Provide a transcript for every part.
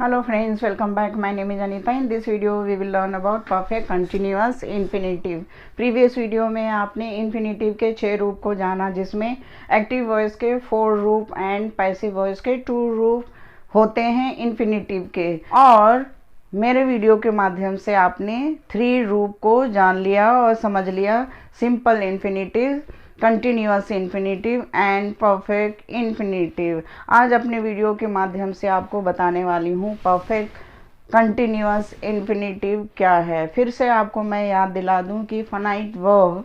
Hello friends, welcome back. My name is Anita. In this video we will learn about perfect continuous infinitive. Previous video में आपने infinitive के 6 रूप को जाना, जिसमें एक्टिव वॉइस के 4 रूप एंड पैसिव वॉइस के 2 रूप होते हैं इन्फिनेटिव के। और मेरे वीडियो के माध्यम से आपने 3 रूप को जान लिया और समझ लिया, simple infinitive, continuous infinitive and perfect infinitive. आज अपने वीडियो के माध्यम से आपको बताने वाली हूँ परफेक्ट कंटिन्यूअस इन्फिनेटिव क्या है। फिर से आपको मैं याद दिला दूँ कि finite verb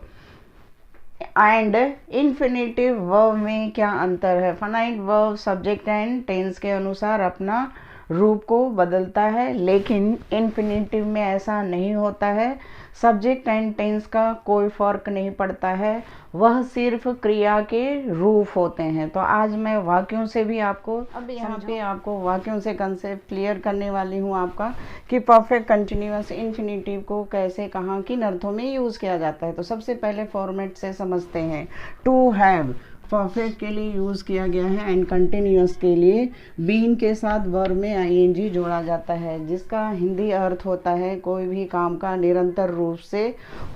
and infinitive verb में क्या अंतर है। Finite verb subject and tense के अनुसार अपना रूप को बदलता है, लेकिन इन्फिनेटिव में ऐसा नहीं होता है। सब्जेक्ट एंड टेंस का कोई फर्क नहीं पड़ता है, वह सिर्फ क्रिया के रूप होते हैं। तो आज मैं वाक्यों से भी आपको यहाँ पे आपको वाक्यों से कंसेप्ट क्लियर करने वाली हूँ आपका, कि परफेक्ट कंटिन्यूअस इन्फिनेटिव को कैसे कहाँ किन अर्थों में यूज़ किया जाता है। तो सबसे पहले फॉर्मेट से समझते हैं। टू हैव परफेक्ट के लिए यूज़ किया गया है एंड कंटिन्यूअस के लिए बीन के साथ वर्ब में आईएनजी जोड़ा जाता है, जिसका हिंदी अर्थ होता है कोई भी काम का निरंतर रूप से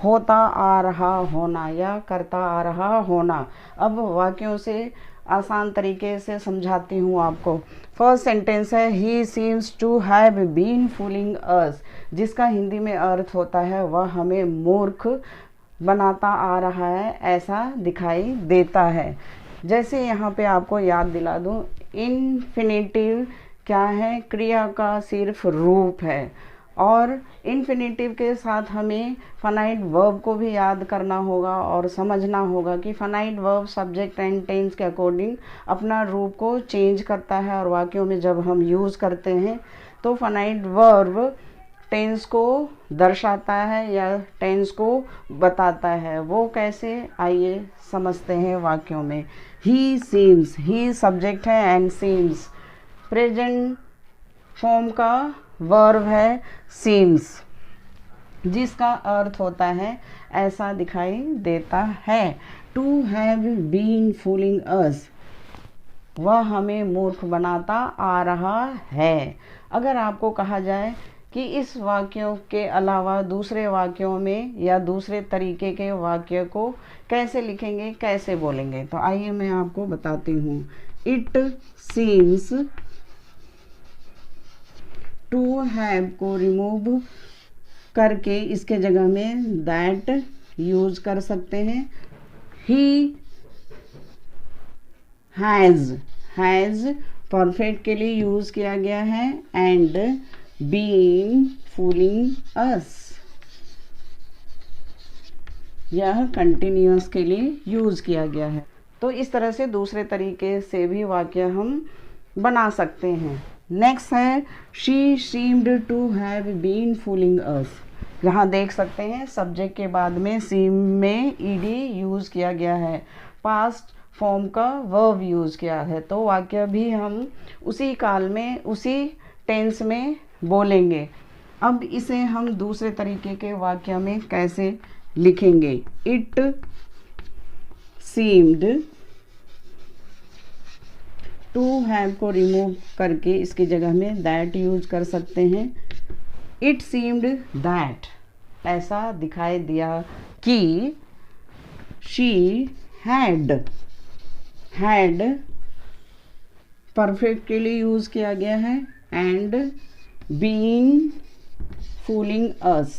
होता आ रहा होना या करता आ रहा होना। अब वाक्यों से आसान तरीके से समझाती हूँ आपको। फर्स्ट सेंटेंस है he seems to have been fooling us, जिसका हिंदी में अर्थ होता है वह हमें मूर्ख बनाता आ रहा है, ऐसा दिखाई देता है। जैसे यहाँ पे आपको याद दिला दूँ, इन्फिनेटिव क्या है, क्रिया का सिर्फ रूप है। और इन्फिनेटिव के साथ हमें फाइनाइट वर्ब को भी याद करना होगा और समझना होगा कि finite verb subject and tense के अकॉर्डिंग अपना रूप को चेंज करता है। और वाक्यों में जब हम यूज़ करते हैं तो फाइनाइट वर्ब टेंस को दर्शाता है या टेंस को बताता है। वो कैसे, आइए समझते हैं वाक्यों में। ही सीम्स, ही सब्जेक्ट है एंड सीम्स प्रेजेंट फॉर्म का वर्ब है सीम्स, जिसका अर्थ होता है ऐसा दिखाई देता है। टू हैव बीन फूलिंग अस, वह हमें मूर्ख बनाता आ रहा है। अगर आपको कहा जाए कि इस वाक्यों के अलावा दूसरे वाक्यों में या दूसरे तरीके के वाक्य को कैसे लिखेंगे, कैसे बोलेंगे, तो आइए मैं आपको बताती हूँ। इट सीम्स टू हैव को रिमूव करके इसके जगह में दैट यूज कर सकते हैं। ही हैज़ परफेक्ट के लिए यूज किया गया है एंड बीइंग फूलिंग अस यह कंटिन्यूअस के लिए यूज किया गया है। तो इस तरह से दूसरे तरीके से भी वाक्य हम बना सकते हैं। नेक्स्ट है she seemed to have been fooling us. यहाँ देख सकते हैं सब्जेक्ट के बाद में सीम में ईडी यूज किया गया है, पास्ट फॉर्म का वर्ब यूज किया है। तो वाक्य भी हम उसी काल में उसी टेंस में बोलेंगे। अब इसे हम दूसरे तरीके के वाक्य में कैसे लिखेंगे। इट सीम्ड, टू हैव को रिमूव करके इसकी जगह में दैट यूज कर सकते हैं। इट सीम्ड दैट, ऐसा दिखाई दिया कि शी हैड परफेक्ट के लिए यूज किया गया है एंड बीइंग फूलिंग अस।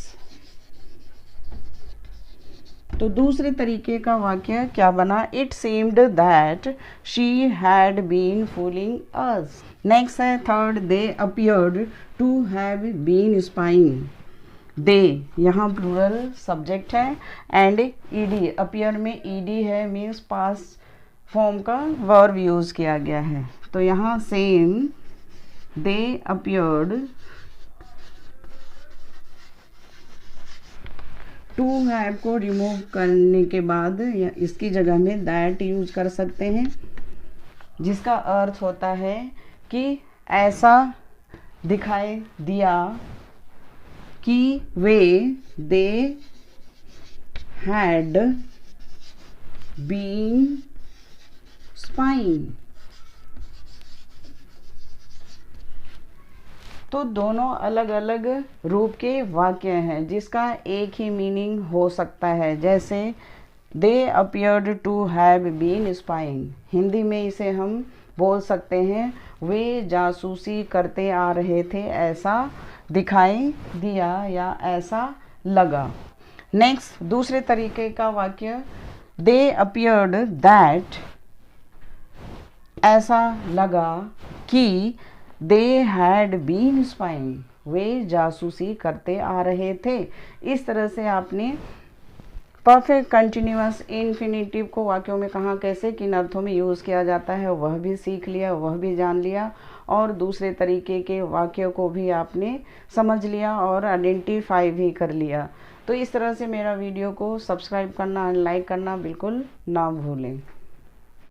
तो दूसरे तरीके का वाक्य क्या बना, it seemed that she had been fooling us. Next है third, they appeared to have been spying. They यहाँ प्लूरल सब्जेक्ट है एंड ईडी, अपीयर में ईडी है, मीन्स पास्ट फॉर्म का वर्ब यूज किया गया है। तो यहाँ same they appeared, to have को रिमूव करने के बाद इसकी जगह में दैट यूज कर सकते हैं, जिसका अर्थ होता है कि ऐसा दिखाई दिया कि वे दे हैड बीन स्पाइंग। तो दोनों अलग अलग रूप के वाक्य हैं जिसका एक ही मीनिंग हो सकता है। जैसे they appeared to have been spying, Hindi में इसे हम बोल सकते हैं वे जासूसी करते आ रहे थे, ऐसा दिखाई दिया या ऐसा लगा। नेक्स्ट दूसरे तरीके का वाक्य, दे अपियर्ड दैट, ऐसा लगा कि दे हैड बीन स्पाइंग, वे जासूसी करते आ रहे थे। इस तरह से आपने परफेक्ट कंटिन्यूअस इन्फिनेटिव को वाक्यों में कहाँ कैसे किन अर्थों में यूज़ किया जाता है वह भी सीख लिया, वह भी जान लिया, और दूसरे तरीके के वाक्यों को भी आपने समझ लिया और आइडेंटिफाई भी कर लिया। तो इस तरह से मेरा वीडियो को सब्सक्राइब करना, लाइक करना बिल्कुल ना भूलें।